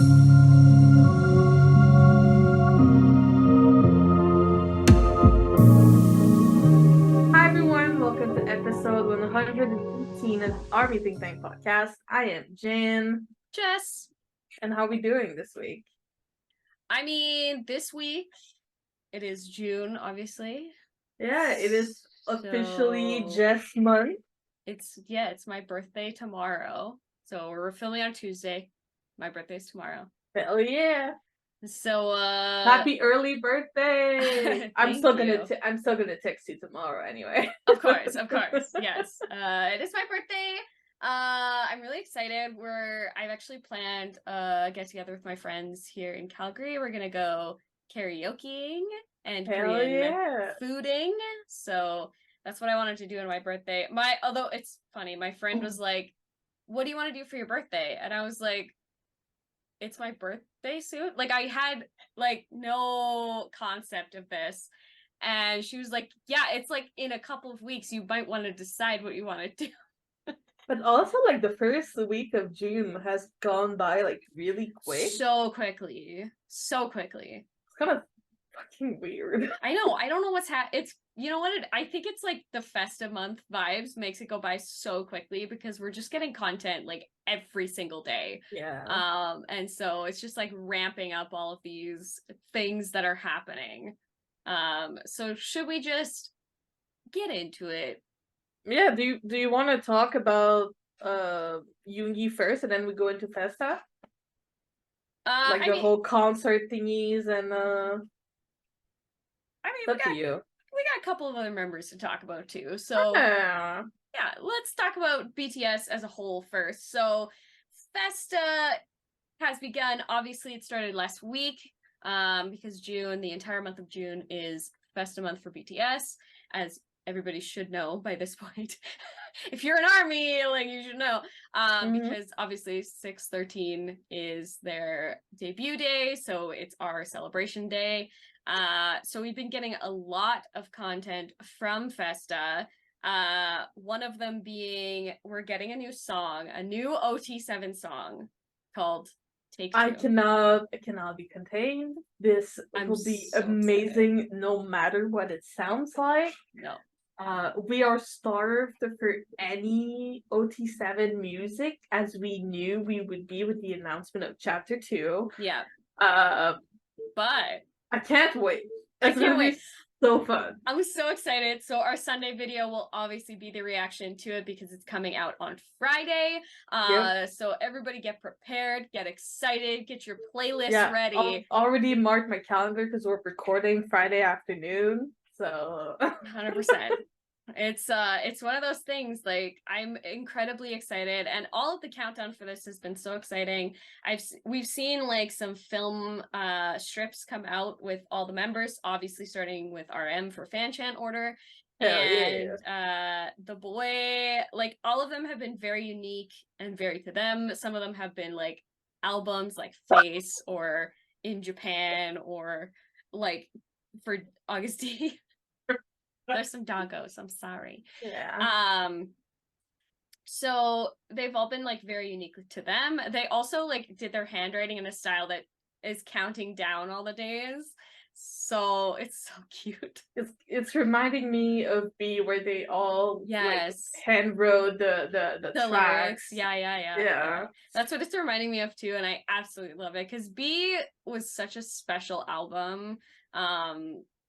Hi everyone, welcome to episode 118 of ARMY ThinkTank podcast. I am Jan. Jess. And how are we doing this week? I mean, this week it is June, obviously. Yeah, it is officially Jess month. It's my birthday tomorrow. So we're filming on Tuesday. My birthday's tomorrow. Hell yeah. So happy early birthday. I'm still gonna text you tomorrow anyway. Of course. Yes. It is my birthday. I'm really excited. I've actually planned a get together with my friends here in Calgary. We're gonna go karaokeing and Korean fooding. So that's what I wanted to do on my birthday. Although it's funny, my friend was like, "What do you want to do for your birthday?" And I was like, "It's my birthday soon." Like I had like no concept of this. And she was like, "Yeah, it's like in a couple of weeks you might want to decide what you want to do." But also, like, the first week of June has gone by, like, really quick. So quickly. It's kind of fucking weird. I know. I don't know what's it's, you know what? I think it's like the FESTA month vibes makes it go by so quickly because we're just getting content, like, every single day. Yeah. And so it's just, like, ramping up all of these things that are happening. So should we just get into it? Yeah, do you want to talk about Yoongi first, and then we go into FESTA? Like the whole concert thingies, and we got a couple of other members to talk about too. So yeah, let's talk about BTS as a whole first. So FESTA has begun. Obviously, it started last week because the entire month of June is FESTA month for BTS, as everybody should know by this point. If you're an ARMY, like, you should know, because obviously 6/13 is their debut day, so it's our celebration day. So we've been getting a lot of content from FESTA. One of them being we're getting a new OT7 song called Take Two. I cannot be contained. This will be so amazing excited. No matter what it sounds like. No. We are starved for any OT7 music, as we knew we would be with the announcement of Chapter 2. Yeah. But I can't wait. It's gonna be so fun. I'm so excited. So our Sunday video will obviously be the reaction to it because it's coming out on Friday. So everybody get prepared, get excited, get your playlist ready. I've already marked my calendar because we're recording Friday afternoon. So 100%. It's one of those things, like, I'm incredibly excited, and all of the countdown for this has been so exciting. We've seen like some film strips come out with all the members, obviously starting with RM for fan chant order. The boy, like, all of them have been very unique and very to them. Some of them have been like albums like Face or In Japan, or like for Augustine. There's some doggos, I'm sorry. Yeah. So they've all been like very unique to them. They also like did their handwriting in a style that is counting down all the days. So it's so cute. It's reminding me of B, where they all like hand wrote the lyrics. Yeah. That's what it's reminding me of too, and I absolutely love it because B was such a special album.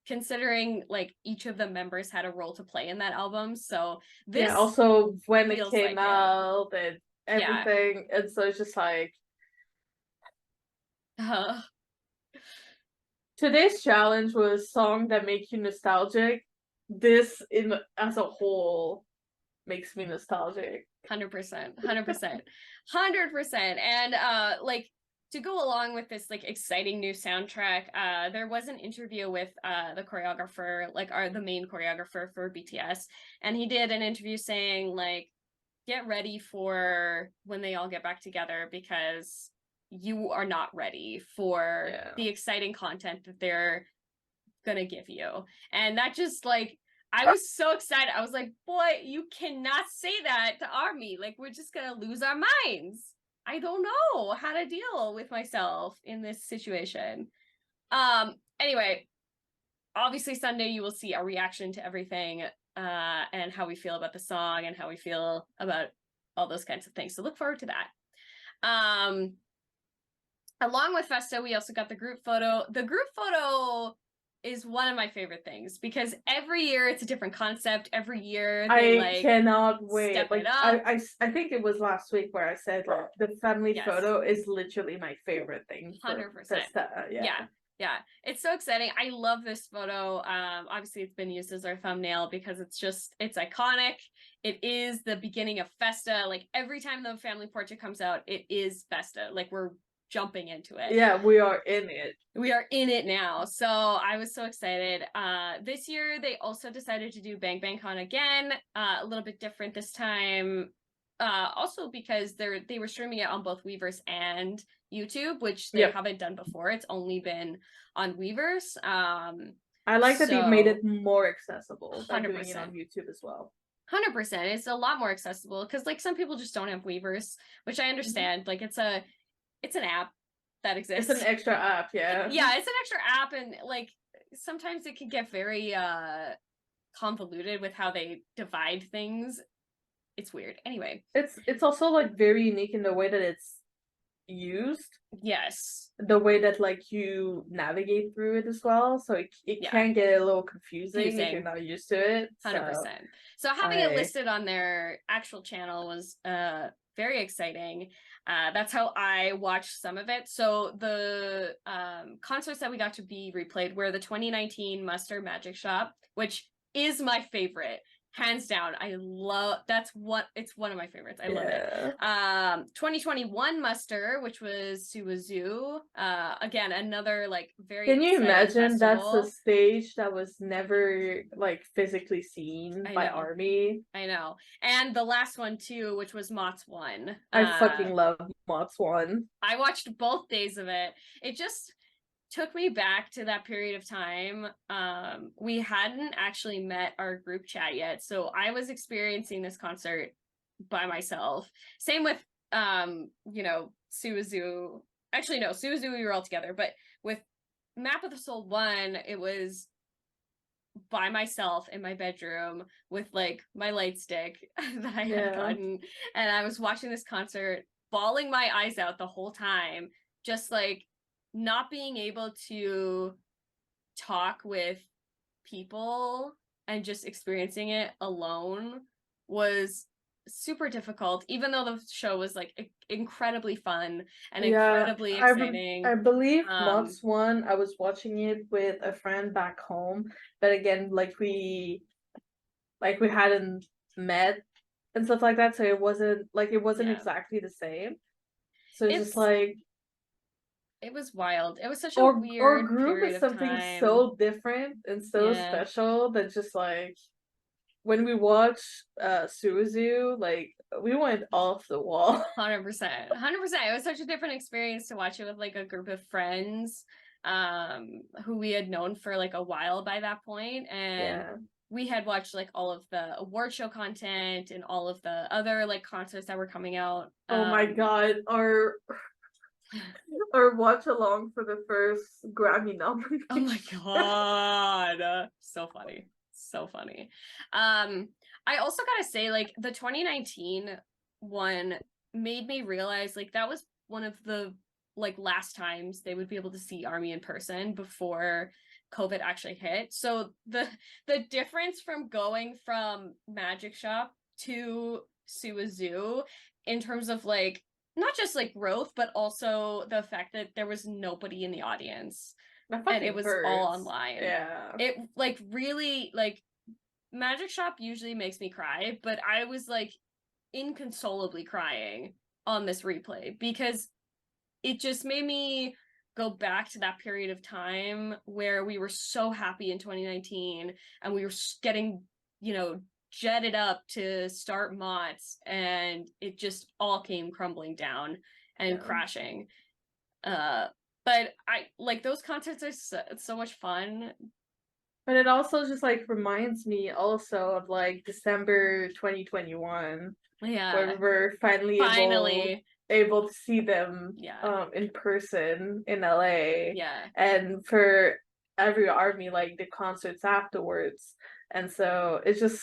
Considering like each of the members had a role to play in that album. So this also when it came out and everything, and so it's just like today's challenge was song that make you nostalgic. This as a whole makes me nostalgic. 100%. And like, to go along with this like exciting new soundtrack, there was an interview with the choreographer, like the main choreographer for BTS, and he did an interview saying like, get ready for when they all get back together because you are not ready for the exciting content that they're gonna give you. And that just like, I was so excited. I was like, boy, you cannot say that to ARMY. Like, we're just gonna lose our minds. I don't know how to deal with myself in this situation. Anyway, obviously Sunday you will see our reaction to everything, and how we feel about the song and how we feel about all those kinds of things. So look forward to that. Along with FESTA, we also got the group photo. The group photo is one of my favorite things because every year it's a different concept. Every year I cannot wait. Step like it up. I think it was last week where I said like the family photo is literally my favorite thing. 100%. Yeah, it's so exciting. I love this photo. Obviously it's been used as our thumbnail because it's iconic. It is the beginning of FESTA. Like every time the family portrait comes out, it is FESTA. Like we're jumping into it. Yeah, we are in it. We are in it now. So I was so excited. This year they also decided to do Bang Bang Con again, a little bit different this time. Also because they were streaming it on both Weverse and YouTube, which they haven't done before. It's only been on Weverse. I like that they've made it more accessible by 100%. doing it on YouTube as well. 100%. It's a lot more accessible because like some people just don't have Weverse, which I understand. Like it's an app that exists. It's an extra app, yeah. Yeah, it's an extra app, and like sometimes it can get very convoluted with how they divide things. It's weird. Anyway, it's also like very unique in the way that it's used. Yes. The way that like you navigate through it as well, so it can get a little confusing if you're not used to it. 100%. So having it listed on their actual channel was very exciting. That's how I watched some of it. So the concerts that we got to be replayed were the 2019 Muster Magic Shop, which is my favorite. Hands down. It's one of my favorites. I love it. 2021 Muster, which was Suga. Again, another like very Can you imagine festival. that's a stage that was never like physically seen by ARMY? I know. And the last one too, which was Mott's 1. I fucking love Mott's 1. I watched both days of it. It just took me back to that period of time. We hadn't actually met our group chat yet, so I was experiencing this concert by myself. Same with Suga. Actually no, Suga we were all together, but with Map of the Soul 1, it was by myself in my bedroom with like my light stick that I had gotten, and I was watching this concert, bawling my eyes out the whole time, just like not being able to talk with people and just experiencing it alone was super difficult, even though the show was like incredibly fun and incredibly exciting. I believe Mott's 1, I was watching it with a friend back home, but again, like we hadn't met and stuff like that, so it wasn't exactly the same. So it's just like it was wild. It was such a weird our group period is something of time. so different and so special that just like when we watched Suzu, like we went off the wall. 100%. 100%. It was such a different experience to watch it with like a group of friends who we had known for like a while by that point, and we had watched like all of the award show content and all of the other like concerts that were coming out. Oh my god, our watch along for the first Grammy nomination. Oh my god. So funny. So funny. I also gotta say, like, the 2019 one made me realize like that was one of the like last times they would be able to see ARMY in person before COVID actually hit. So the difference from going from Magic Shop to Suga in terms of like not just like growth, but also the fact that there was nobody in the audience and it was all online. Yeah. It like really like Magic Shop usually makes me cry, but I was like inconsolably crying on this replay because it just made me go back to that period of time where we were so happy in 2019 and we were getting, jetted up to start Mott's, and it just all came crumbling down and crashing. But I like those concerts are so much fun. But it also just like reminds me also of like December 2021. Yeah. Where we were finally able to see them in person in LA. And for every ARMY, like the concerts afterwards. And so it's just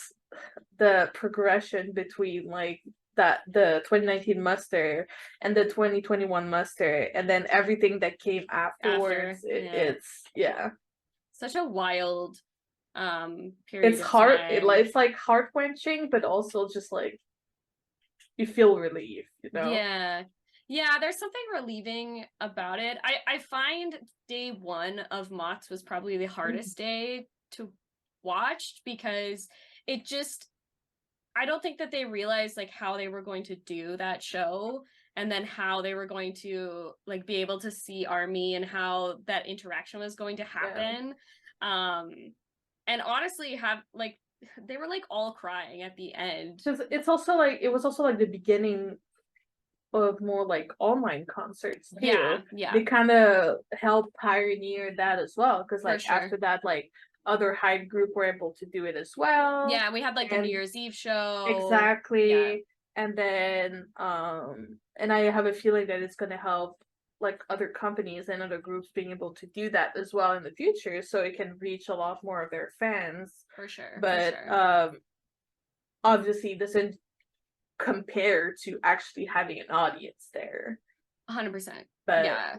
the progression between like that the 2019 muster and the 2021 muster, and then everything that came afterwards. It's such a wild period. It's hard. It's like heart-wrenching, but also just like you feel relief, you know? Yeah, there's something relieving about it. I find day one of Mott's was probably the hardest day to watch, because it just, I don't think that they realized like how they were going to do that show, and then how they were going to like be able to see ARMY and how that interaction was going to happen. And honestly, have like they were like all crying at the end. It's also like it was also like the beginning of more like online concerts too. They kind of helped pioneer that as well, because like after that, like other hype group were able to do it as well. We had like the New Year's Eve show. Exactly. And then and I have a feeling that it's going to help like other companies and other groups being able to do that as well in the future, so it can reach a lot more of their fans. For sure. But obviously it doesn't compare to actually having an audience there. 100%. But yeah,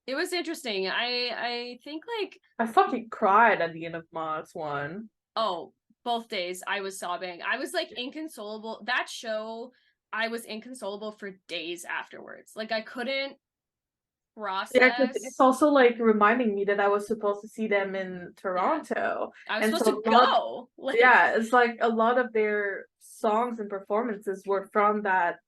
it was interesting. I think like I fucking cried at the end of Mott's one. Oh, both days I was sobbing. I was like inconsolable. That show, I was inconsolable for days afterwards. Like I couldn't process. Yeah, because it's also like reminding me that I was supposed to see them in Toronto. I was supposed to go. It's like a lot of their songs and performances were from that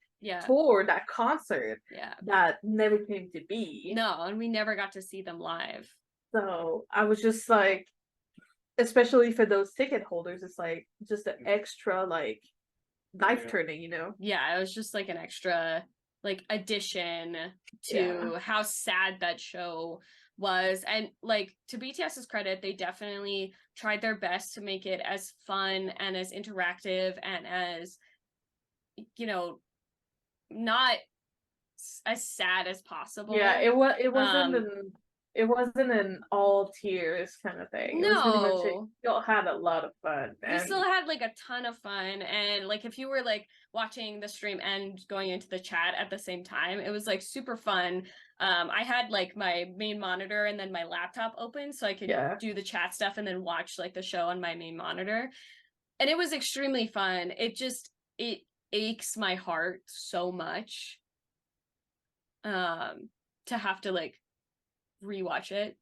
tour, that concert, that never came to be. No, and we never got to see them live. So I was just like, especially for those ticket holders, it's like just an extra like knife turning, you know? Yeah, it was just like an extra like addition to how sad that show was. And like, to BTS's credit, they definitely tried their best to make it as fun and as interactive and as, you know, not as sad as possible. It wasn't an all tears kind of thing. No. It was really much like, you still had a lot of fun. We still had like a ton of fun, and like if you were like watching the stream and going into the chat at the same time, it was like super fun. I had like my main monitor and then my laptop open so I could do the chat stuff and then watch like the show on my main monitor. And it was extremely fun. It aches my heart so much to have to like rewatch it.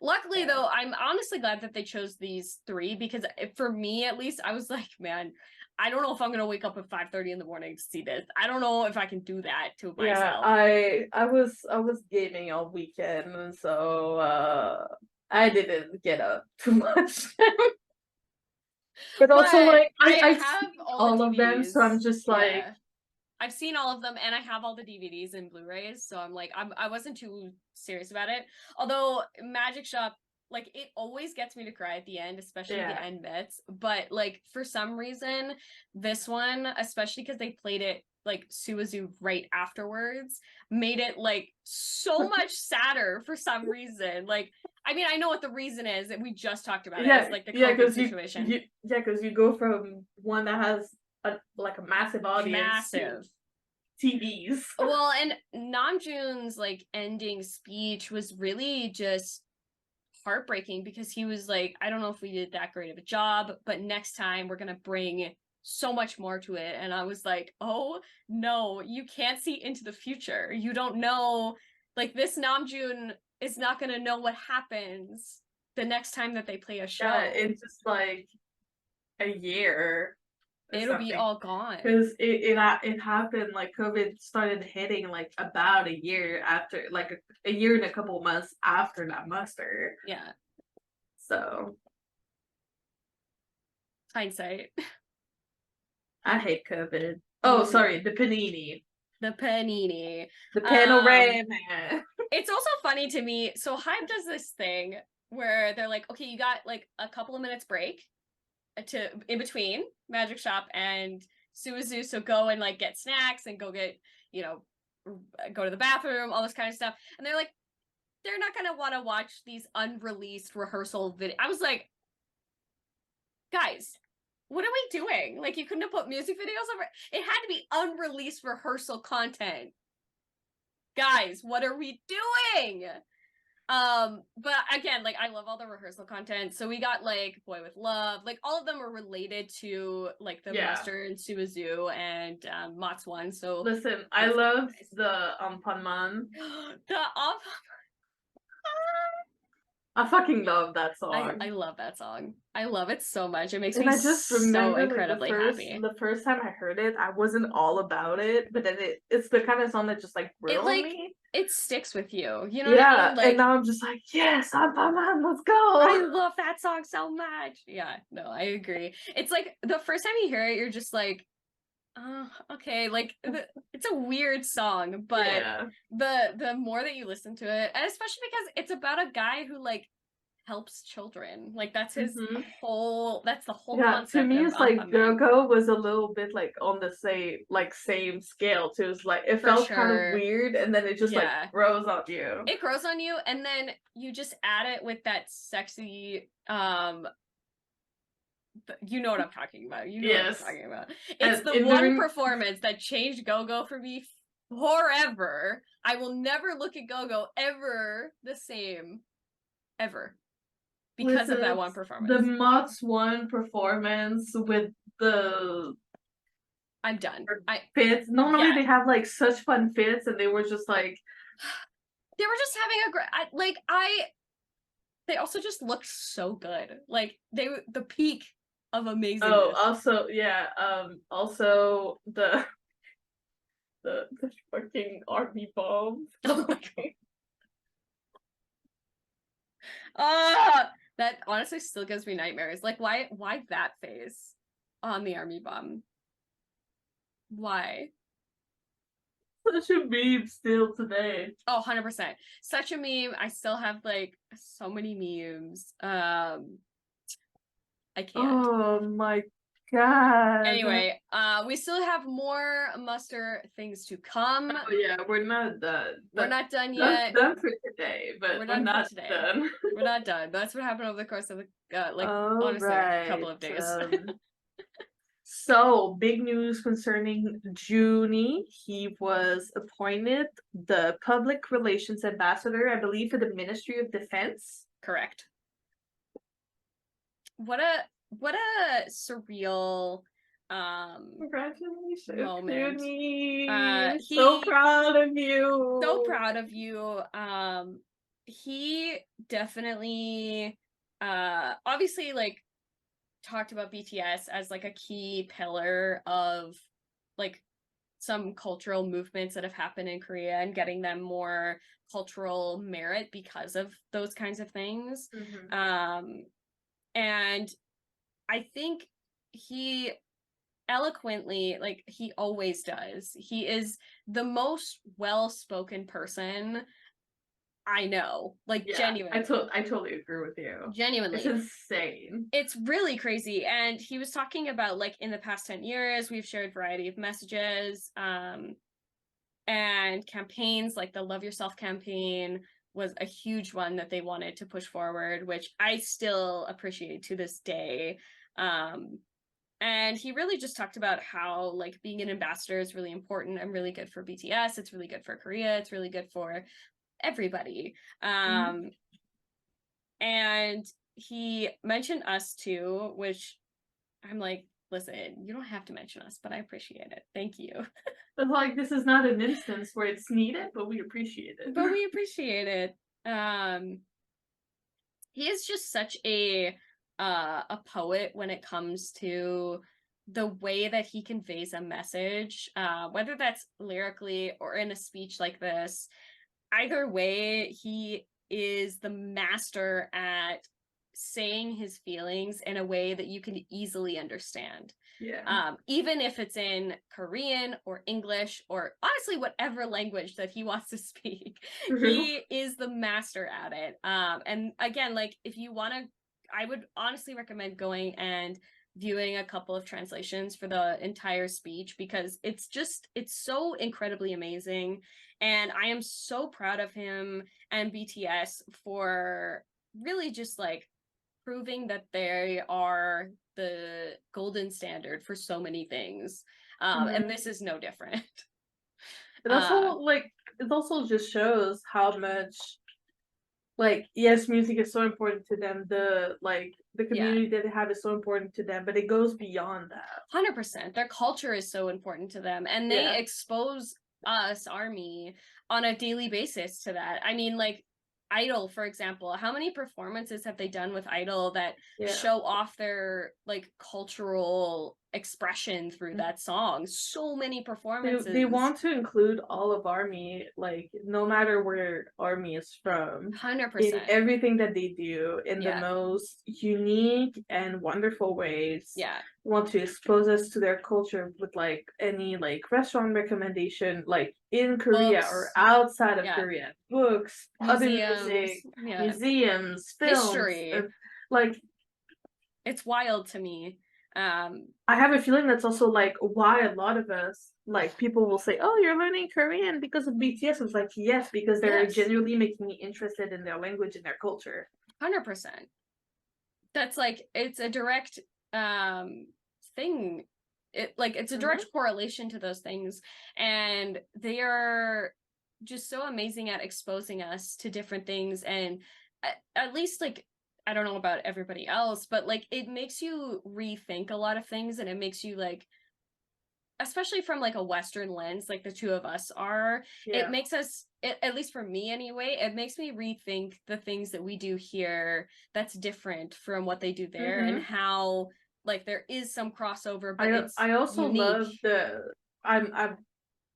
Luckily though, I'm honestly glad that they chose these three, because for me at least, I was like, man, I don't know if I'm gonna wake up at 5:30 in the morning to see this. I don't know if I can do that to myself. I was gaming all weekend, so I didn't get up too much. But also like I have all of them, so I'm just like, I've seen all of them, and I have all the DVDs and Blu-rays, so I'm like, I wasn't too serious about it. Although Magic Shop, like, it always gets me to cry at the end, especially the end bits. But like, for some reason, this one, especially because they played it like Suazu right afterwards, made it like so much sadder for some reason. Like, I mean, I know what the reason is, and we just talked about it. It's like the COVID situation. Because you go from one that has a massive audience, TVs. Well, and Namjoon's like ending speech was really just heartbreaking, because he was like, I don't know if we did that great of a job, but next time we're gonna bring so much more to it. And I was like, oh no, you can't see into the future. You don't know, like, this Namjoon is not gonna know what happens the next time that they play a show. It's just like a year. It'll be all gone. Because it happened, like, COVID started hitting like about a year after, like a year and a couple months after that muster. Yeah. So hindsight. I hate COVID. Oh, sorry, the panini. The panini. The panorama. It's also funny to me. So Hype does this thing where they're like, okay, you got like a couple of minutes break in between Magic Shop and Suzu, so go and like get snacks and go get, you know, go to the bathroom, all this kind of stuff. And they're like, they're not gonna want to watch these unreleased rehearsal videos. I was like, guys, what are we doing? Like, you couldn't have put music videos over it. Had to be unreleased rehearsal content. Guys, what are we doing? But again, like, I love all the rehearsal content. So we got like Boy with Love, like all of them are related to like the Master and Suzu and Mott's one. So listen, I love the Panman. The I fucking love that song. I love that song. I love it so much. It makes and me I just so remember, incredibly happy. The first time I heard it, I wasn't all about it, but then it's the kind of song that just like grew on me. It sticks with you. You know what I mean? Like, and now I'm just like, yes, Panman, let's go. I love that song so much. Yeah, no, I agree. It's like the first time you hear it, you're just like, oh, okay, like it's a weird song, but the more that you listen to it, and especially because it's about a guy who like helps children, like that's his whole, that's the whole concept. To me, it's like Go-Go was a little bit like on the same scale too. It's like it felt kind of weird, and then it just like grows on you. It grows on you, and then you just add it with that sexy you know what I'm talking about. You know what I'm talking about. It's the one performance that changed Go-Go for me forever. I will never look at Go-Go ever the same. Ever. Because of that one performance. The Mott's one performance with the... I'm done. Fits. Normally they have like such fun fits, and they were just like... They were just having a great... They also just looked so good. Like, the peak of amazingness. Oh, also, also the fucking army bomb. Oh my god. That honestly still gives me nightmares. Like, why that face on the army bomb? Why? Such a meme still today. Oh, 100%. Such a meme. I still have like so many memes. I can't. Oh my god. Anyway, we still have more muster things to come. Oh yeah, we're not done. We're not done yet. Done for today, but we're not done. We're not done. That's what happened over the course of the honestly a couple of days. So, big news concerning Junie. He was appointed the Public Relations Ambassador, I believe, for the Ministry of Defense. Correct. What a surreal congratulations, moment. Junie. So proud of you. So proud of you. He definitely obviously like talked about BTS as like a key pillar of like some cultural movements that have happened in Korea and getting them more cultural merit because of those kinds of things. And I think he eloquently, like he always does, he is the most well-spoken person I know, like genuinely. I totally agree with you. Genuinely. It's insane. It's really crazy. And he was talking about like in the past 10 years, we've shared a variety of messages and campaigns, like the Love Yourself campaign was a huge one that they wanted to push forward, which I still appreciate to this day. And he really just talked about how like being an ambassador is really important and really good for BTS. It's really good for Korea. It's really good for everybody. And he mentioned us too, which I'm like, listen, you don't have to mention us, but I appreciate it. Thank you. But like, this is not an instance where it's needed, but we appreciate it. But we appreciate it. He is just such a poet when it comes to the way that he conveys a message, whether that's lyrically or in a speech like this. Either way, he is the master at saying his feelings in a way that you can easily understand. Even if it's in Korean or English or honestly whatever language that he wants to speak, he is the master at it. And again, like if you want to, I would honestly recommend going and viewing a couple of translations for the entire speech because it's so incredibly amazing. And I am so proud of him and BTS for really just like proving that they are the golden standard for so many things. And this is no different. It also just shows how much, like, yes, music is so important to them. The community that they have is so important to them, but it goes beyond that. 100%. Their culture is so important to them, and they expose us, ARMY, on a daily basis to that. I mean, like, Idol, for example, how many performances have they done with Idol that show off their like cultural expression through that song? So many performances. They want to include all of ARMY, like, no matter where ARMY is from, 100%, in everything that they do in the most unique and wonderful ways. Want to expose us to their culture with like any like restaurant recommendation, like in Korea or outside of Korea, books, museums, other music, museums, films, history. Like, it's wild to me. I have a feeling that's also like why a lot of us, like, people will say, oh, you're learning Korean because of BTS. It's like, yes, because they're genuinely making me interested in their language and their culture. 100%. That's like, it's a direct thing. It's a direct correlation to those things, and they are just so amazing at exposing us to different things. And at least, like, I don't know about everybody else, but like, it makes you rethink a lot of things, and it makes you like, especially from like a Western lens, like the two of us are, it makes us, at least for me anyway, it makes me rethink the things that we do here that's different from what they do there, and how like there is some crossover, but I also unique. love I'm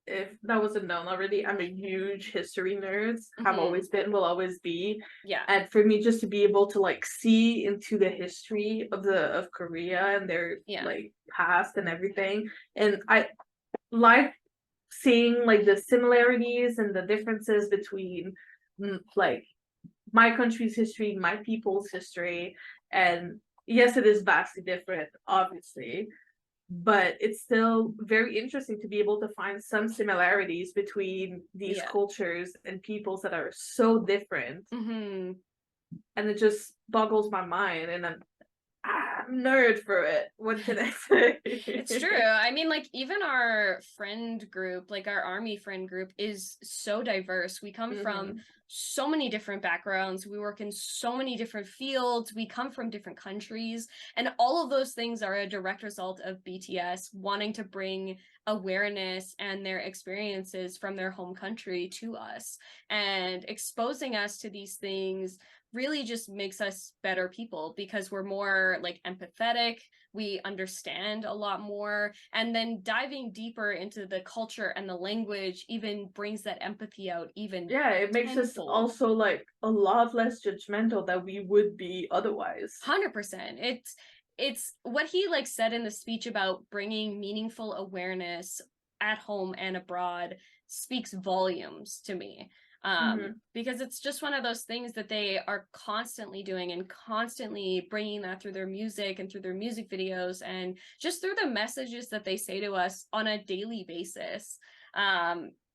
if that wasn't known already, I'm a huge history nerd. Have always been, will always be. And for me, just to be able to like see into the history of Korea and their like past and everything, and I like seeing like the similarities and the differences between like my country's history, my people's history, and yes, it is vastly different, obviously, but it's still very interesting to be able to find some similarities between these cultures and peoples that are so different. And it just boggles my mind, and I'm nerd for it. What can I say? It's true. I mean, like, even our friend group, like our ARMY friend group, is so diverse. We come from so many different backgrounds. We work in so many different fields. We come from different countries. And all of those things are a direct result of BTS wanting to bring awareness and their experiences from their home country to us. And exposing us to these things really just makes us better people, because we're more like empathetic, we understand a lot more, and then diving deeper into the culture and the language even brings that empathy out even it makes us also like a lot less judgmental than we would be otherwise. 100%. It's what he like said in the speech about bringing meaningful awareness at home and abroad speaks volumes to me. Because it's just one of those things that they are constantly doing, and constantly bringing that through their music and through their music videos, and just through the messages that they say to us on a daily basis.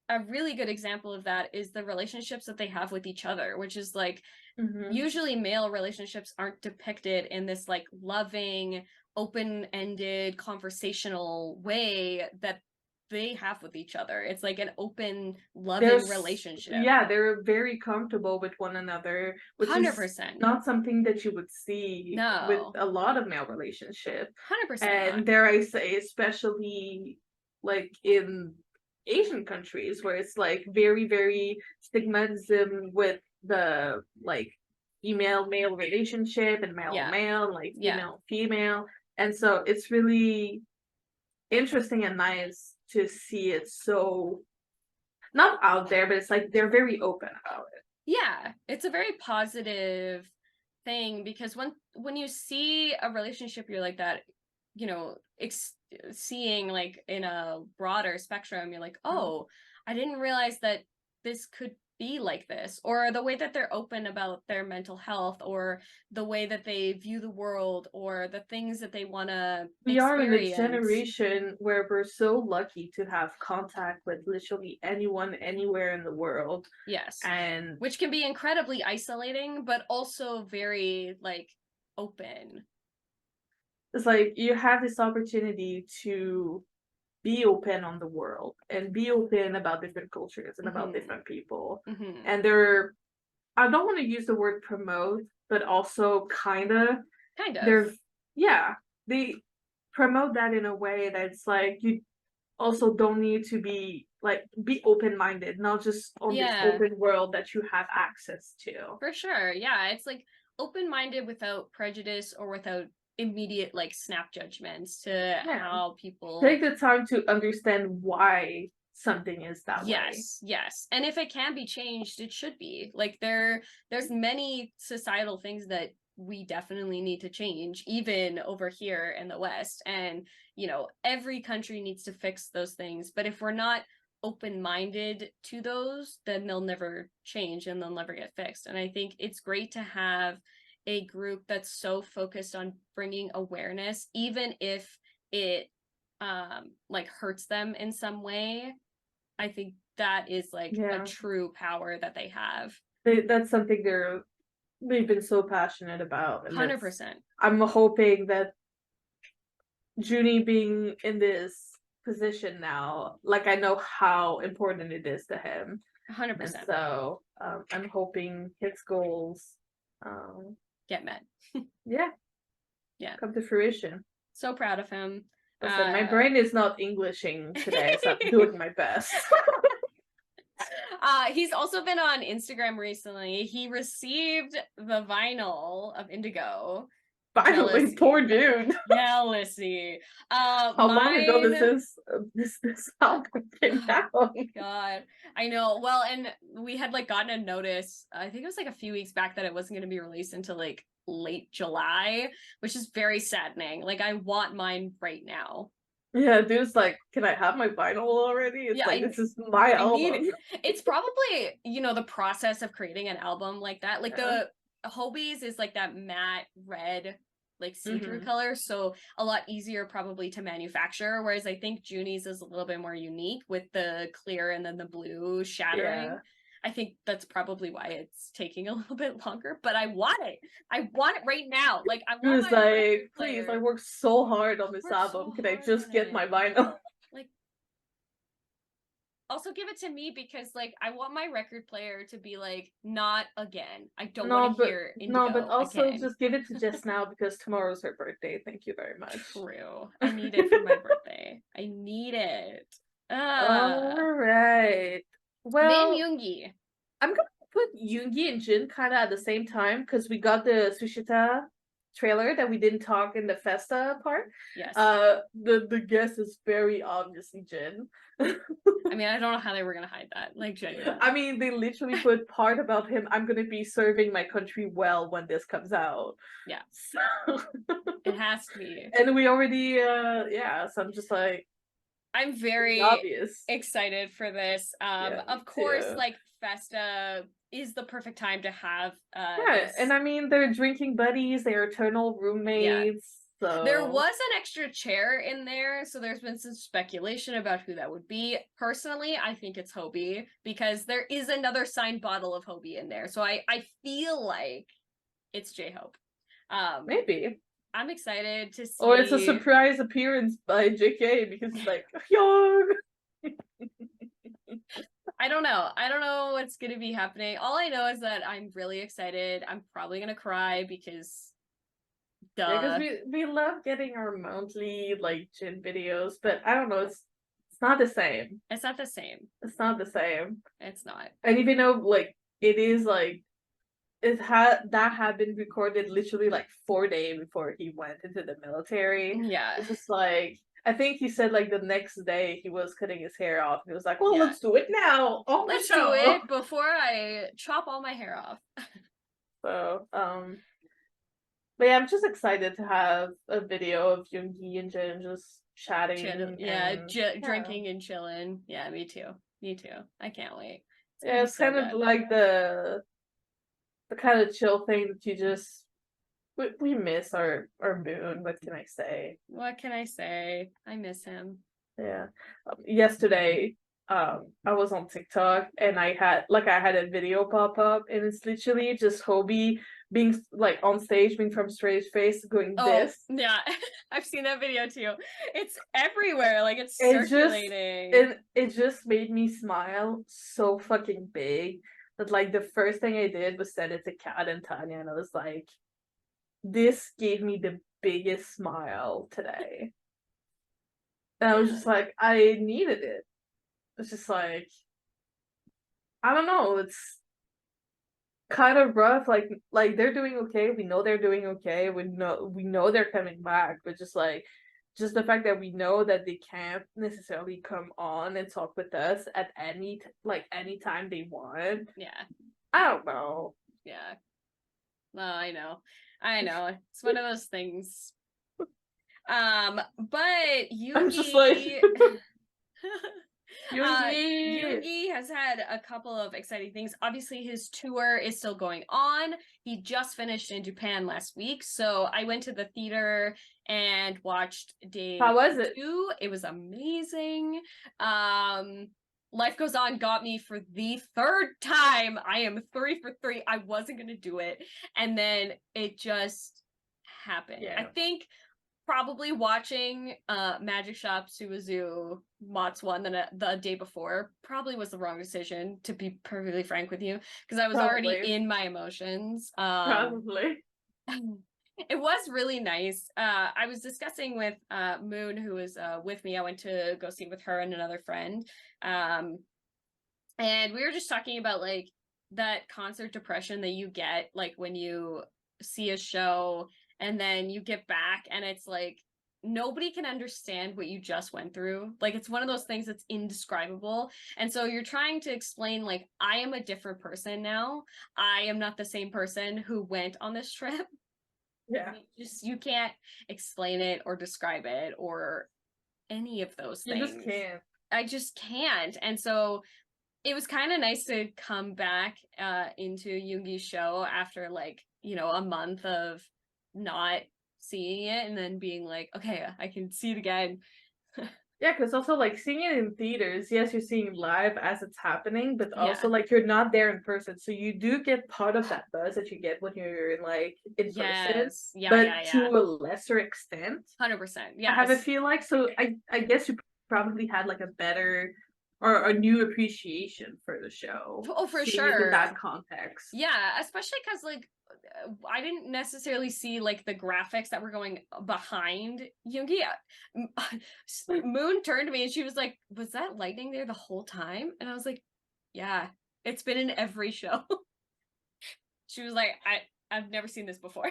A really good example of that is the relationships that they have with each other, which is like, usually male relationships aren't depicted in this like loving, open-ended, conversational way that they have with each other. It's like an open, loving relationship. Yeah, they're very comfortable with one another, which 100%. Is not something that you would see with a lot of male relationships. 100%. And dare I say, especially like in Asian countries, where it's like very, very stigmatism with the like female male relationship, and male male, like female female. And so it's really interesting and nice to see it so not out there, but it's like they're very open about it. Yeah, it's a very positive thing, because when you see a relationship you're like that, you know, seeing like in a broader spectrum, you're like, oh, I didn't realize that this could be like this, or the way that they're open about their mental health, or the way that they view the world, or the things that they want to We are in a experience. generation where we're so lucky to have contact with literally anyone, anywhere in the world. Yes. And which can be incredibly isolating, but also very, like, open. It's like you have this opportunity to be open on the world and be open about different cultures and about different people. And I don't want to use the word promote, but also kind of. They promote that in a way that's like, you also don't need to be like, be open-minded, not just on this open world that you have access to. For sure. Yeah, it's like open-minded without prejudice or without immediate like snap judgments to how people take the time to understand why something is that way. Yes. And if it can be changed, it should be. Like there's many societal things that we definitely need to change, even over here in the West. And, you know, every country needs to fix those things. But if we're not open-minded to those, then they'll never change and they'll never get fixed. And I think it's great to have a group that's so focused on bringing awareness, even if it like hurts them in some way. I think that is like a true power that they have. That's something they've been so passionate about. 100%. I'm hoping that Junie being in this position now, like, I know how important it is to him. 100%. And so I'm hoping his goals get met. Yeah. Come to fruition. So proud of him. Listen, my brain is not Englishing today, so I'm doing my best. He's also been on Instagram recently. He received the vinyl of Indigo. Finally, poor dude. Jealousy. How long ago this album came out? God, I know. Well, and we had like gotten a notice, I think it was like a few weeks back, that it wasn't going to be released until like late July, which is very saddening. Like, I want mine right now. Yeah, dude's like, can I have my vinyl already? It's like, this is my album. It's probably, you know, the process of creating an album like that. Like the Hobie's is like that matte red, like see-through color, so a lot easier probably to manufacture, whereas I think Junie's is a little bit more unique with the clear and then the blue shattering. I think that's probably why it's taking a little bit longer, but I want it. I want it right now. Like, I want It's like, please, I worked so hard on this album. Can I just get my vinyl? Like, also give it to me, because like I want my record player to be like, not again. I don't want to hear Indigo. No, but also just give it to Jess now, because tomorrow's her birthday. Thank you very much. True. I need it for my birthday. I need it. All right. Well, Min Yoongi. I'm gonna put Yoongi and Jin kind of at the same time, because we got the Sushita trailer that we didn't talk in the FESTA part. Yes. The guest is very obviously Jin. I mean, I don't know how they were gonna hide that. Like, genuinely. I mean, they literally put part about him, I'm gonna be serving my country well when this comes out. Yeah. So it has to be. And we already so I'm just like, I'm very excited for this. Of course, like, FESTA is the perfect time to have this. And I mean, they're drinking buddies, they're eternal roommates. So there was an extra chair in there, so there's been some speculation about who that would be. Personally, I think it's Hobie, because there is another signed bottle of Hobie in there. So I feel like it's J-Hope. Maybe. I'm excited to see. Or it's a surprise appearance by JK, because he's like, young. I don't know. I don't know what's going to be happening. All I know is that I'm really excited. I'm probably going to cry, because duh. Yeah, because we love getting our monthly like Jin videos, but I don't know, it's not the same. It's not the same. It's not the same. It's not. And even though like it is like that had been recorded literally like 4 days before he went into the military. Yeah. It's just like, I think he said like the next day he was cutting his hair off. He was like, well, let's do it now. Let's do it before I chop all my hair off. So, but yeah, I'm just excited to have a video of Yoongi and Jin just chatting. Drinking and chilling. Yeah, me too. I can't wait. Yeah, it's kind of like the kind of chill thing that you just we miss our Moon. What can I say? What can I say? I miss him. Yeah. Yesterday, I was on TikTok and I had a video pop up, and it's literally just Hobie being like on stage, being from Straight Face, going this. Yeah, I've seen that video too. It's everywhere, like it's It circulating. it just made me smile so fucking big that like the first thing I did was send it to Kat and Tanya, and I was like, this gave me the biggest smile today. And I was just like, I needed it. It's just like, I don't know, it's kind of rough. Like they're doing okay. We know they're doing okay. We know they're coming back, but just the fact that we know that they can't necessarily come on and talk with us at any time they want. Yeah. I don't know. Yeah. No, I know. It's one of those things. But Yugi, I'm just like Yugi has had a couple of exciting things. Obviously, his tour is still going on. He just finished in Japan last week, so I went to the theater and watched day How was it? 2. It was amazing. Life Goes On got me for the 3rd time. I am 3 for 3. I wasn't gonna do it, and then it just happened. Yeah. I think probably watching Magic Shop Suzu Mots 1 the day before probably was the wrong decision, to be perfectly frank with you, because I was already in my emotions. Probably. It was really nice. I was discussing with Moon, who was with me. I went to go see with her and another friend. And we were just talking about like that concert depression that you get like when you see a show and then you get back and it's like nobody can understand what you just went through. Like it's one of those things that's indescribable. And so you're trying to explain like, I am a different person now. I am not the same person who went on this trip. Yeah. You can't explain it or describe it or any of those things. You just can't. I just can't. And so it was kind of nice to come back into Yoongi's show after like, you know, a month of not seeing it and then being like, okay, I can see it again. Yeah, because also like seeing it in theaters, yes, you're seeing live as it's happening, but also like you're not there in person, so you do get part of that buzz that you get when you're in person. Yeah, but to a lesser extent. 100%. Yeah, I have a feel like so. I guess you probably had like a better or a new appreciation for the show. Oh, for seeing sure. it in that context. Yeah, especially because like I didn't necessarily see like the graphics that were going behind Yoongi. Moon turned to me and she was like, "Was that lightning there the whole time?" And I was like, "Yeah, it's been in every show." She was like, I've never seen this before."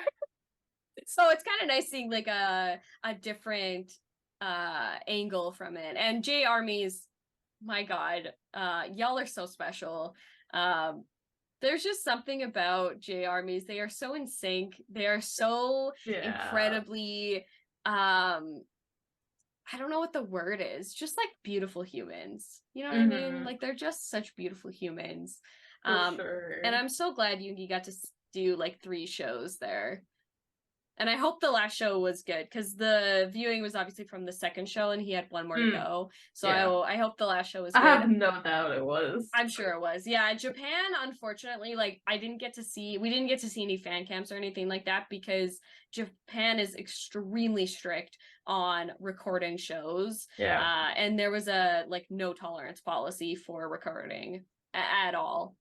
So it's kind of nice seeing like a different angle from it. And JARMY's, my god, y'all are so special. There's just something about JARMYs. They are so in sync. They are so incredibly I don't know what the word is, just like beautiful humans. You know what I mean? Like they're just such beautiful humans. Sure. And I'm so glad Yoongi got to do like 3 shows there. And I hope the last show was good because the viewing was obviously from the second show and he had 1 more to go. So I hope the last show was good. I have no doubt it was. I'm sure it was. Yeah, Japan, unfortunately, like we didn't get to see any fan cams or anything like that because Japan is extremely strict on recording shows. Yeah. And there was a like no tolerance policy for recording at all.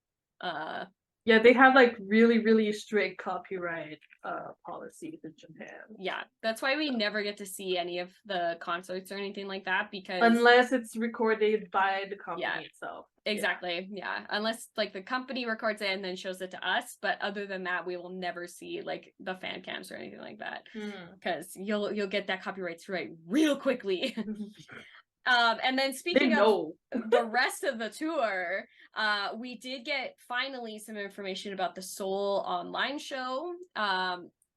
Yeah, they have like really, really strict copyright policies in Japan. Yeah, that's why we never get to see any of the concerts or anything like that because unless it's recorded by the company itself. Exactly. Yeah. Unless like the company records it and then shows it to us, but other than that, we will never see like the fan cams or anything like that because you'll get that copyright strike real quickly. And then speaking of the rest of the tour, we did get finally some information about the Seoul online show.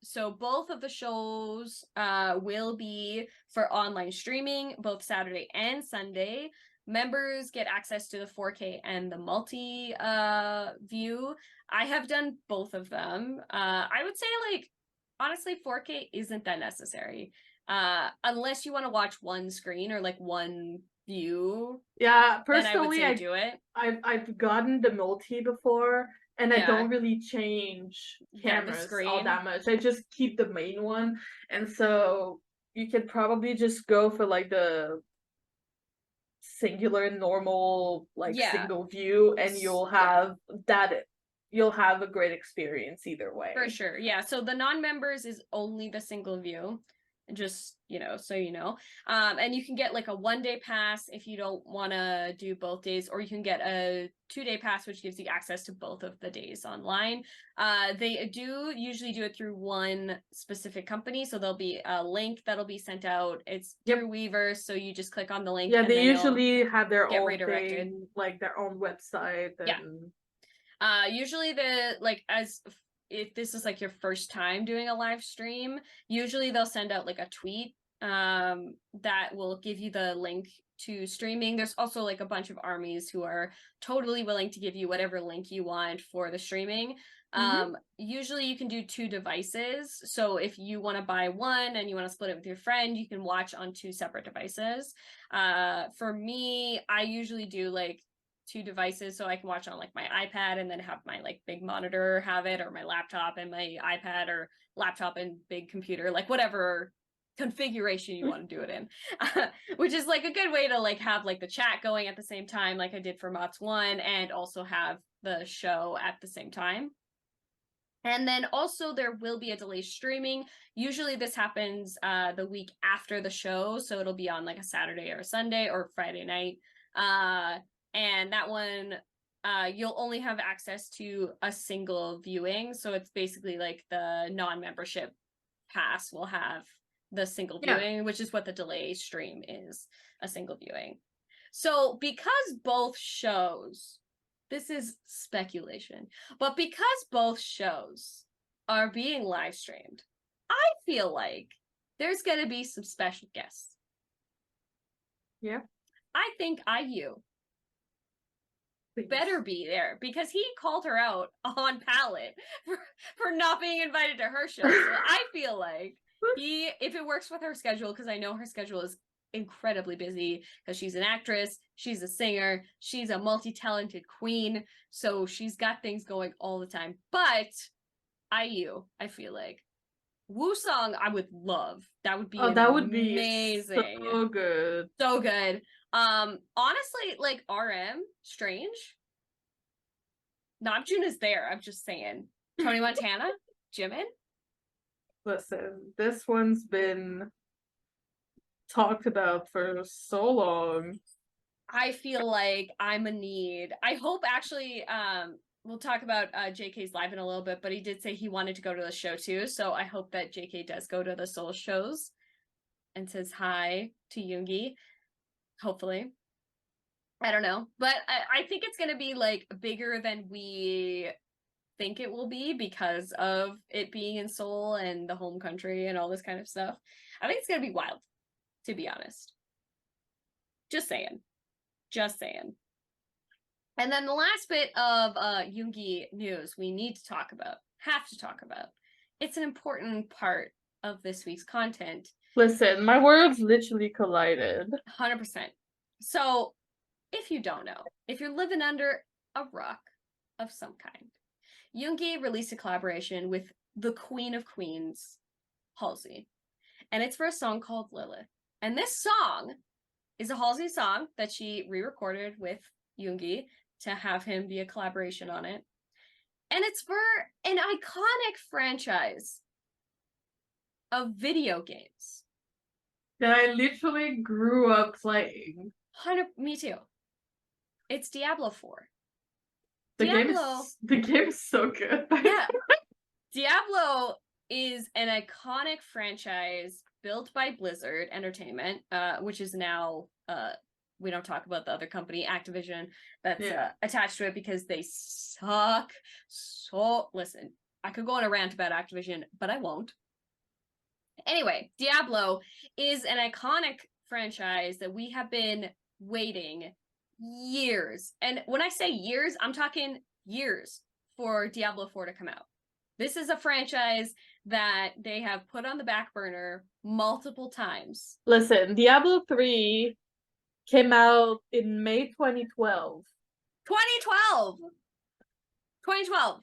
So both of the shows will be for online streaming, both Saturday and Sunday. members get access to the 4K and the multi view. I have done both of them. I would say, like, honestly, 4K isn't that necessary. Unless you want to watch one screen or like one view. Yeah, then I would personally, say do it. I've gotten the multi before, and I Yeah. don't really change Yeah, the cameras all screen. that much. I just keep the main one, and so you could probably just go for like the singular normal like Yeah. single view, and you'll have you'll have a great experience either way. For sure. Yeah. So the non-members is only the single view. Just, you know, so you know. And you can get like a 1-day pass if you don't want to do both days, or you can get a 2-day pass, which gives you access to both of the days online. They do usually do it through one specific company, so there'll be a link that'll be sent out. It's through Weverse, so you just click on the link. Yeah, and they then usually have their get own redirected. thing, like their own website. And... yeah. Usually the like as if this is like your first time doing a live stream, usually they'll send out like a tweet that will give you the link to streaming. There's also like a bunch of armies who are totally willing to give you whatever link you want for the streaming. Usually you can do 2 devices. So if you want to buy one and you want to split it with your friend, you can watch on 2 separate devices. For me, I usually do like 2 devices, so I can watch on like my iPad and then have my like big monitor have it, or my laptop and my iPad, or laptop and big computer, like whatever configuration you want to do it in. Which is like a good way to like have like the chat going at the same time, like I did for Mots 1, and also have the show at the same time. And then also there will be a delay streaming. Usually this happens the week after the show, so it'll be on like a Saturday or a Sunday or Friday night. And that one, you'll only have access to a single viewing. So it's basically like the non-membership pass will have the single viewing, which is what the delay stream is, a single viewing. So because both shows, this is speculation, but because both shows are being live streamed, I feel like there's going to be some special guests. Yeah. I think IU better be there, because he called her out on Palette for not being invited to her show. So I feel like if it works with her schedule, because I know her schedule is incredibly busy, because she's an actress, she's a singer, she's a multi-talented queen, so she's got things going all the time. But IU, I feel like Woo-sung, I would love. That would be that would amazing. Be so good. So good. Honestly, like RM, Strange, Namjoon is there. I'm just saying. Tony Montana, Jimin. Listen, this one's been talked about for so long. I feel like I'm a need. I hope actually, we'll talk about JK's live in a little bit, but he did say he wanted to go to the show too. So I hope that JK does go to the Seoul shows and says hi to Yoongi. Hopefully. I don't know. But I think it's going to be like bigger than we think it will be, because of it being in Seoul and the home country and all this kind of stuff. I think it's going to be wild, to be honest. Just saying. Just saying. And then the last bit of Yoongi news we need to talk about, have to talk about. It's an important part of this week's content. Listen, my worlds literally collided. 100%. So, if you don't know, if you're living under a rock of some kind, Yoongi released a collaboration with the Queen of Queens, Halsey. And it's for a song called Lilith. And this song is a Halsey song that she re-recorded with Yoongi to have him be a collaboration on it. And it's for an iconic franchise of video games that I literally grew up playing. Me too. It's Diablo 4. The game is so good. Yeah. Diablo is an iconic franchise built by Blizzard Entertainment, which is now we don't talk about the other company, Activision, that's attached to it, because they suck. So listen, I could go on a rant about Activision, but I won't. Anyway, Diablo is an iconic franchise that we have been waiting years. And when I say years, I'm talking years for Diablo 4 to come out. This is a franchise that they have put on the back burner multiple times. Listen, Diablo 3 came out in May 2012. 2012! 2012!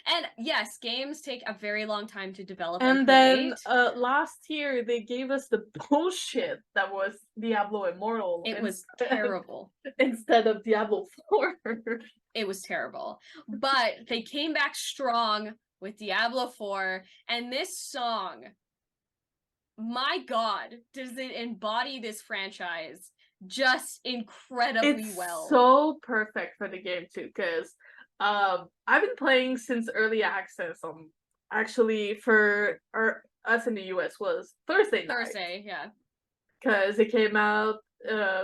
And yes, games take a very long time to develop and then create. last year they gave us the bullshit that was Diablo Immortal. It was terrible. Instead of Diablo 4. It was terrible. But they came back strong with Diablo 4, and this song, my god, does it embody this franchise just incredibly well. It's so perfect for the game too, because I've been playing since early access. Actually, for us in the US was Thursday night. Thursday, yeah. Because it came out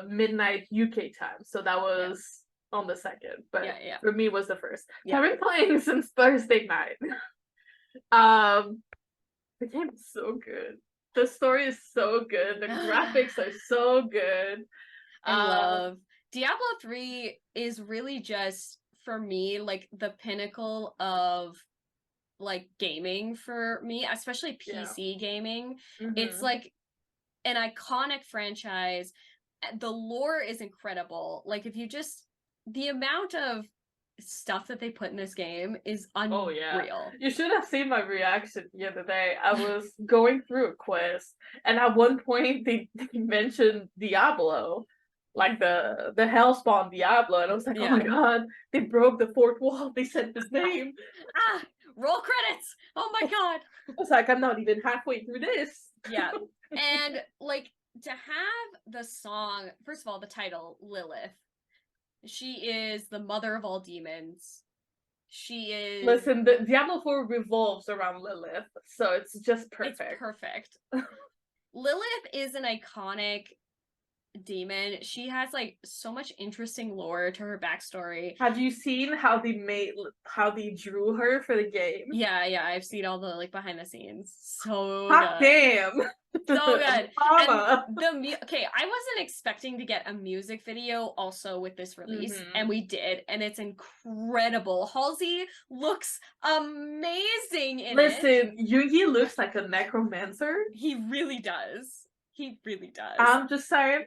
midnight UK time, so that was on the 2nd. But for me, it was the 1st. So I've been playing since Thursday night. The game is so good. The story is so good. The graphics are so good. I love Diablo 3 is really just, for me, like the pinnacle of like gaming for me, especially PC gaming. It's like an iconic franchise. The lore is incredible. Like, if you just, the amount of stuff that they put in this game is unreal. Oh, yeah. You should have seen my reaction the other day. I was going through a quest, and at one point they mentioned Diablo, like the Hellspawn Diablo, and I was like, oh my god, they broke the fourth wall. They said his name. Roll credits. Oh my god. I was like, I'm not even halfway through this. Yeah. And like, to have the song, first of all, the title, Lilith. She is the mother of all demons. She is... Listen, the Diablo 4 revolves around Lilith, so it's just perfect. It's perfect. Lilith is an iconic demon. She has like so much interesting lore to her backstory. Have you seen how they drew her for the game? Yeah, I've seen all the like behind the scenes. So hot good. Damn. So good. Mama. And okay, I wasn't expecting to get a music video also with this release, and we did, and it's incredible. Halsey looks amazing in it. Listen, Yugi looks like a necromancer. He really does. He really does. I'm just saying.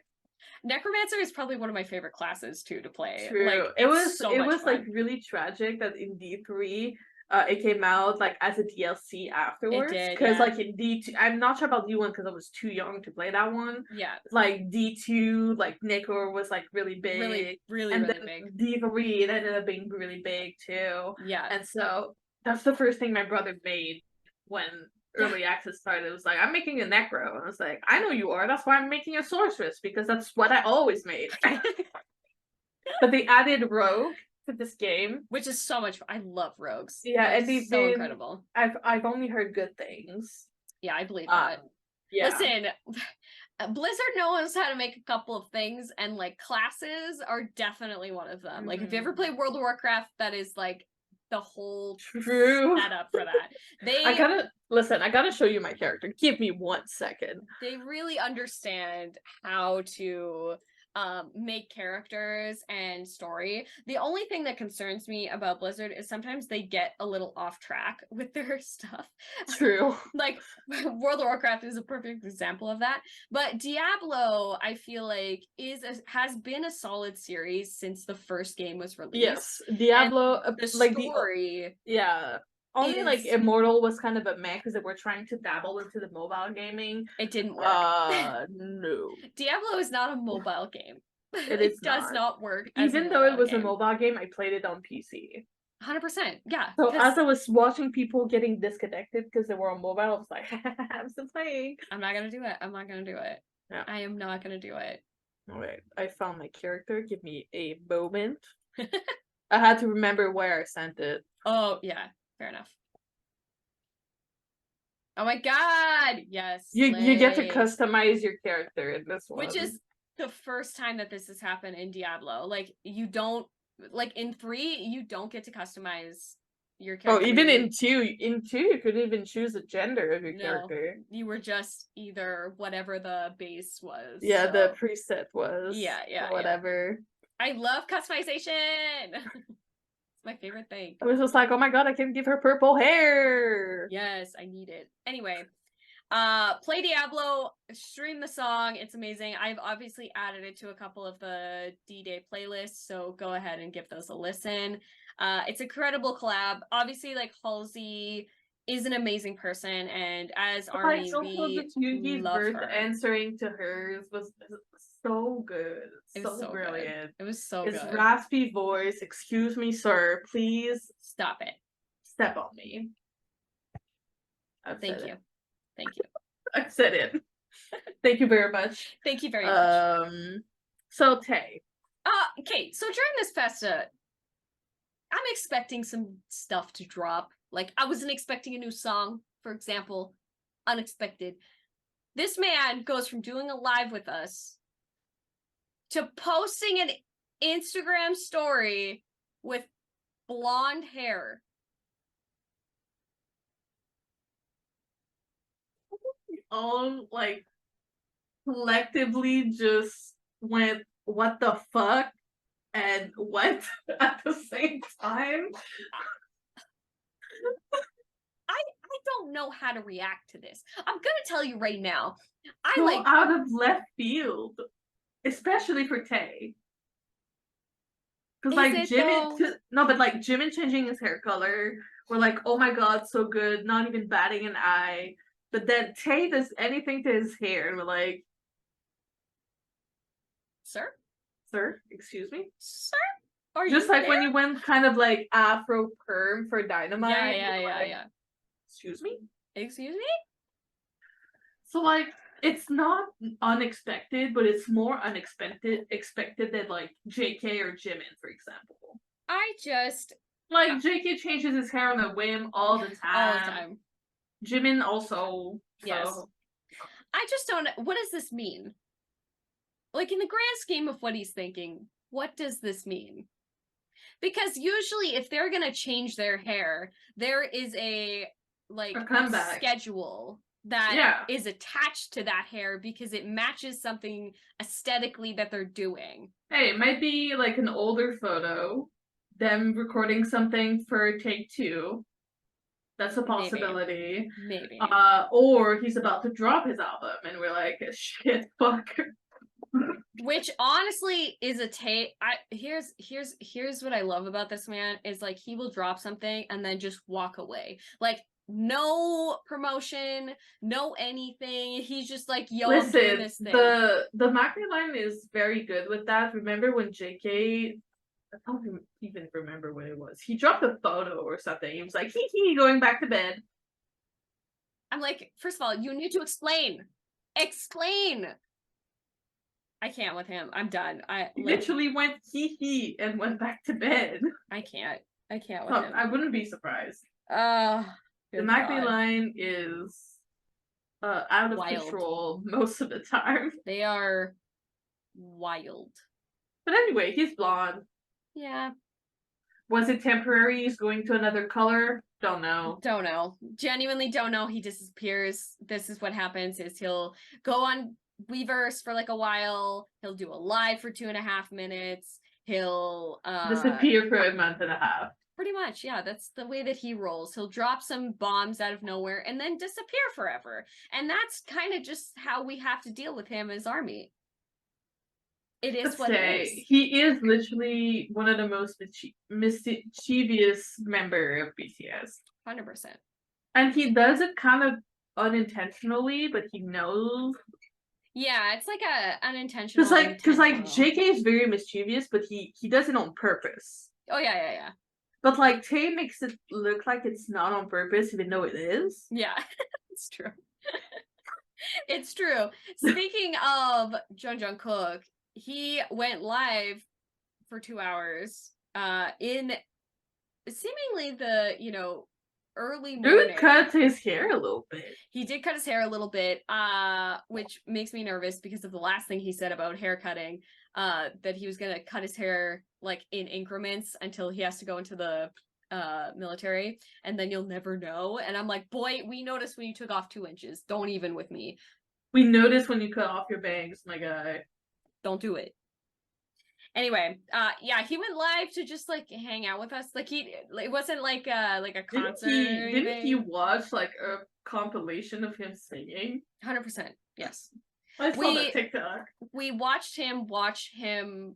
Necromancer is probably one of my favorite classes too to play. True. Like, it was fun. like really tragic that in D3 it came out like as a DLC afterwards. Because like in D2, I'm not sure about D1 because I was too young to play that one. Yeah. Like D2, like Necro was like really big. Really big. D3 it ended up being really big too. Yeah. And so that's the first thing my brother made when early access started. It was like, I'm making a necro. And I was like, I know you are. That's why I'm making a sorceress, because that's what I always made. But they added rogue to this game, which is so much fun. I love rogues. Yeah, they're and they've so been incredible. I've only heard good things. Yeah, I believe that. Yeah. Listen, Blizzard knows how to make a couple of things, and like classes are definitely one of them. Like, if you ever play World of Warcraft, that is like the whole setup for that. I gotta show you my character. Give me 1 second. They really understand how to make characters and story. The only thing that concerns me about Blizzard is sometimes they get a little off track with their stuff. True. Like, World of Warcraft is a perfect example of that. But Diablo, I feel like, has been a solid series since the first game was released. Yes, Diablo, and the story. Only like Immortal was kind of a meh because they were trying to dabble into the mobile gaming. It didn't work. No. Diablo is not a mobile game. It does not work. Even though it was a mobile game, I played it on PC. 100%. Yeah. So as I was watching people getting disconnected because they were on mobile, I was like, I'm still playing. I'm not gonna do it. Yeah. I am not gonna do it. Alright, I found my character. Give me a moment. I had to remember where I sent it. Oh, yeah. Fair enough. Oh my god! Yes. You get to customize your character in this one. Which is the first time that this has happened in Diablo. Like, you don't, like in 3, you don't get to customize your character. Oh, even in two, you could even choose a gender of your character. You were just either whatever the base was. Yeah, so. the preset was. Yeah, whatever. I love customization. It's my favorite thing. I was just like, oh my god, I can give her purple hair. Yes, I need it. Anyway, play Diablo, stream the song. It's amazing. I've obviously added it to a couple of the D-Day playlists, so go ahead and give those a listen. It's an incredible collab. Obviously, like, Halsey is an amazing person, and as ARMY, we love her. Answering to hers was so good. It was so brilliant. It was so His good. raspy voice, excuse me, sir, please stop it. Step on me. Thank you. I've said it. Thank you very much. Thank you very much. So Tay. Okay, so during this FESTA, I'm expecting some stuff to drop. Like, I wasn't expecting a new song, for example. Unexpected. This man goes from doing a live with us to posting an Instagram story with blonde hair. All, like, collectively just went, what the fuck? And what at the same time? I don't know how to react to this. I'm gonna tell you right now. Out of left field, especially for Tay. Because like Jimin changing his hair color, we're like, oh my god, so good, not even batting an eye. But then Tay does anything to his hair, and we're like, sir, excuse me, sir. Just like when you went kind of like Afro perm for Dynamite. Yeah. Excuse me? So, like, it's not unexpected, but it's more expected than, like, JK or Jimin, for example. Like, JK changes his hair on a whim all the time. Jimin also. Yes. So. I just don't... What does this mean? Like, in the grand scheme of what he's thinking, what does this mean? Because usually, if they're gonna change their hair, there is a schedule that is attached to that hair because it matches something aesthetically that they're doing. Hey, it might be like an older photo, them recording something for take 2. That's a possibility. Maybe. Or he's about to drop his album, and we're like, shit, fuck. Which honestly is a take. Here's what I love about this man is, like, he will drop something and then just walk away. Like, no promotion, no anything. He's just like, yo, I'm doing this thing. The macro line is very good with that. Remember when JK, I don't even remember what it was. He dropped a photo or something. He was like, hee, going back to bed. I'm like, first of all, you need to explain. I can't with him. I'm done. He literally went hee and went back to bed. I can't with him. I wouldn't be surprised. The Mackley line is out of control most of the time. They are wild. But anyway, he's blonde. Yeah. Was it temporary? He's going to another color? Don't know. Genuinely don't know. He disappears. This is what happens is he'll go on Weverse for like a while. He'll do a live for 2.5 minutes. He'll disappear for a month and a half. Pretty much, yeah. That's the way that he rolls. He'll drop some bombs out of nowhere and then disappear forever. And that's kind of just how we have to deal with him as ARMY. It is what it is. He is literally one of the most mischievous member of BTS. 100%. And he does it kind of unintentionally, but he knows. Yeah, it's like a unintentional. Because JK is very mischievous, but he does it on purpose. Oh yeah. But like Tay makes it look like it's not on purpose, even though it is. Yeah, it's true. It's true. Speaking of Jungkook, he went live for 2 hours in seemingly the early morning. Dude cut his hair a little bit. He did cut his hair a little bit, which makes me nervous because of the last thing he said about hair cutting, that he was gonna cut his hair like in increments until he has to go into the military, and then you'll never know. And I'm like, boy, we noticed when you took off 2 inches. Don't even with me. We noticed when you cut off your bangs, my guy. Don't do it. Anyway, yeah, he went live to just like hang out with us. Like it wasn't like a concert. Didn't he watch like a compilation of him singing? 100%. Yes. I saw that TikTok. We watched him watch him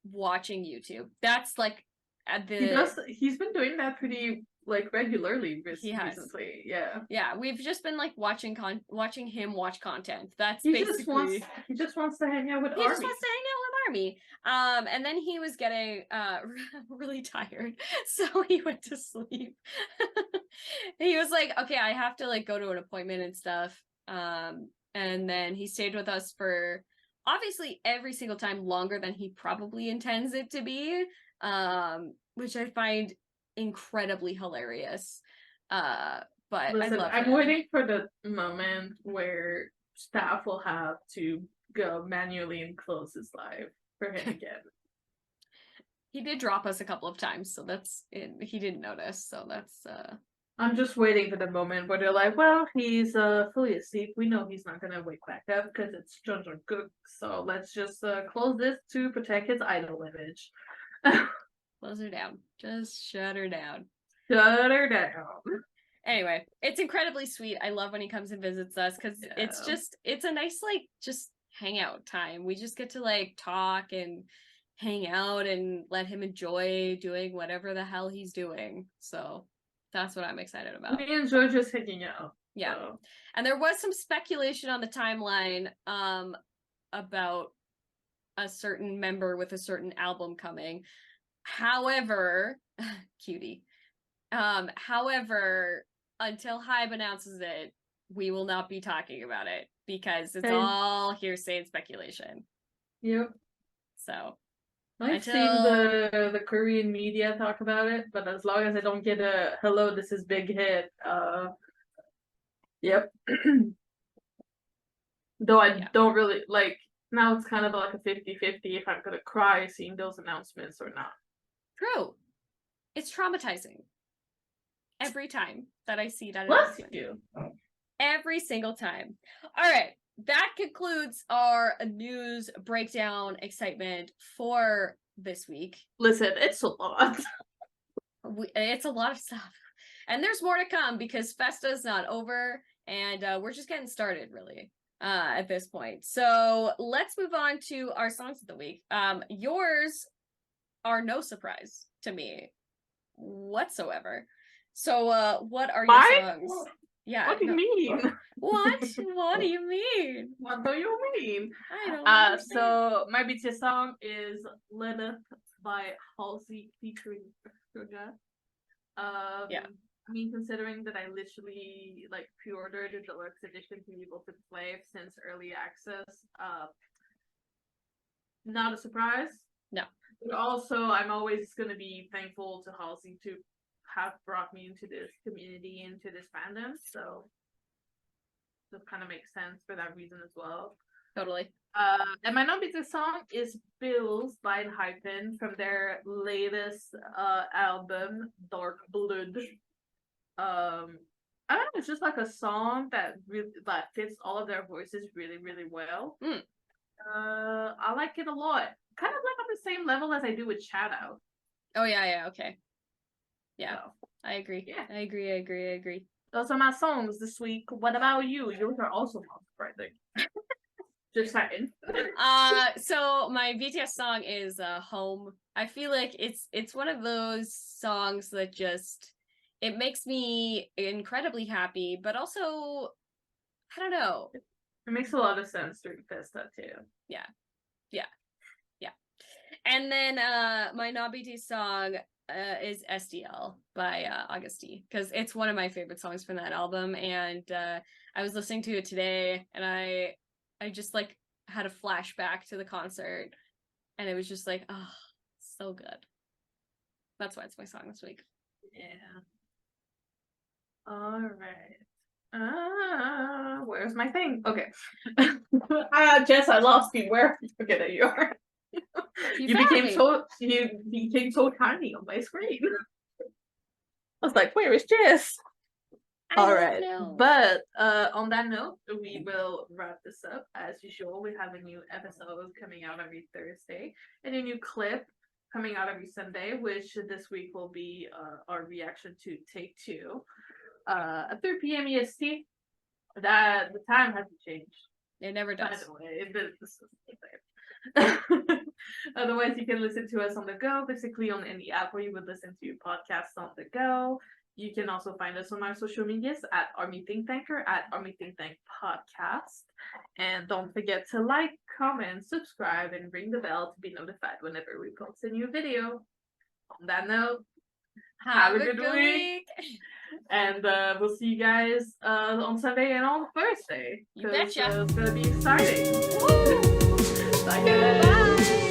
watching YouTube. That's like he's been doing that pretty like regularly recently. Yeah, we've just been like watching him watch content. That's he basically he just wants to hang out with ARMY. He just wants to hang out with ARMY. And then he was getting really tired, so he went to sleep. He was like, okay, I have to like go to an appointment and stuff. And then he stayed with us for obviously every single time longer than he probably intends it to be, which I find incredibly hilarious. But listen, I love I'm him. waiting for the moment where staff will have to go manually and close his live for him again. He did drop us a couple of times, so that's it. He didn't notice, so that's I'm just waiting for the moment where they're like, well, he's fully asleep. We know he's not gonna wake back up because it's Jon Cook, so let's just close this to protect his idol image. Close her down. Just shut her down. Shut her down. Anyway, it's incredibly sweet. I love when he comes and visits us because it's a nice like just hangout time. We just get to like talk and hang out and let him enjoy doing whatever the hell he's doing. So that's what I'm excited about. We enjoy just hanging out. Yeah. So. And there was some speculation on the timeline about a certain member with a certain album coming. However, cutie. However, until Hybe announces it, we will not be talking about it because it's all hearsay and speculation. Yep. So I've seen the Korean media talk about it, but as long as I don't get a hello, this is big hit, yep. Though I don't really like now it's kind of like a 50-50 if I'm gonna cry seeing those announcements or not. True. It's traumatizing. Every time that I see that announcement. Every single time. All right. That concludes our news breakdown excitement for this week. Listen, it's a lot. It's a lot of stuff. And there's more to come because FESTA is not over and we're just getting started really at this point. So let's move on to our songs of the week. Yours are no surprise to me whatsoever. So what are your songs? Yeah. What do you mean? What? What do you mean? What do you mean? I don't understand. So my BTS song is Lilith by Halsey featuring Suga. Yeah. I mean, considering that I literally like pre-ordered the deluxe edition to be able to play since early access, not a surprise. No. But also, I'm always gonna be thankful to Halsey to have brought me into this community, into this fandom, so that kind of makes sense for that reason as well. Totally. And my non-BTS song is Bills by Hypen from their latest album, Dark Blood. I don't know, it's just like a song that fits all of their voices really, really well. I like it a lot. Kind of like on the same level as I do with Shout Out. Oh yeah, okay. Yeah, so, I agree. Yeah. I agree. Those are my songs this week. What about you? Yours are also not surprising. Just saying. So my BTS song is Home. I feel like it's one of those songs that just it makes me incredibly happy, but also I don't know. It makes a lot of sense during FESTA too. Yeah. And then my non-BTS song is SDL by Augusty because it's one of my favorite songs from that album, and I was listening to it today and I just like had a flashback to the concert and it was just like, oh, so good. That's why it's my song this week. Yeah. All right. Where's my thing? Okay. Jess, I lost you. Where? Forget that you are. You became so tiny on my screen. was like, where is Jess? All right. Know. But on that note, we will wrap this up. As usual, we have a new episode coming out every Thursday and a new clip coming out every Sunday, which this week will be our reaction to Take Two at 3 p.m. EST. That the time hasn't changed. It never does. By the way, otherwise, you can listen to us on the go, basically on any app where you would listen to your podcasts on the go. You can also find us on our social medias at Army ThinkTank or at Army ThinkTank Podcast. And don't forget to like, comment, subscribe, and ring the bell to be notified whenever we post a new video. On that note, have a good week. And we'll see you guys on Sunday and on Thursday. You betcha. It's going to be exciting. Woo! Bye, guys. Bye.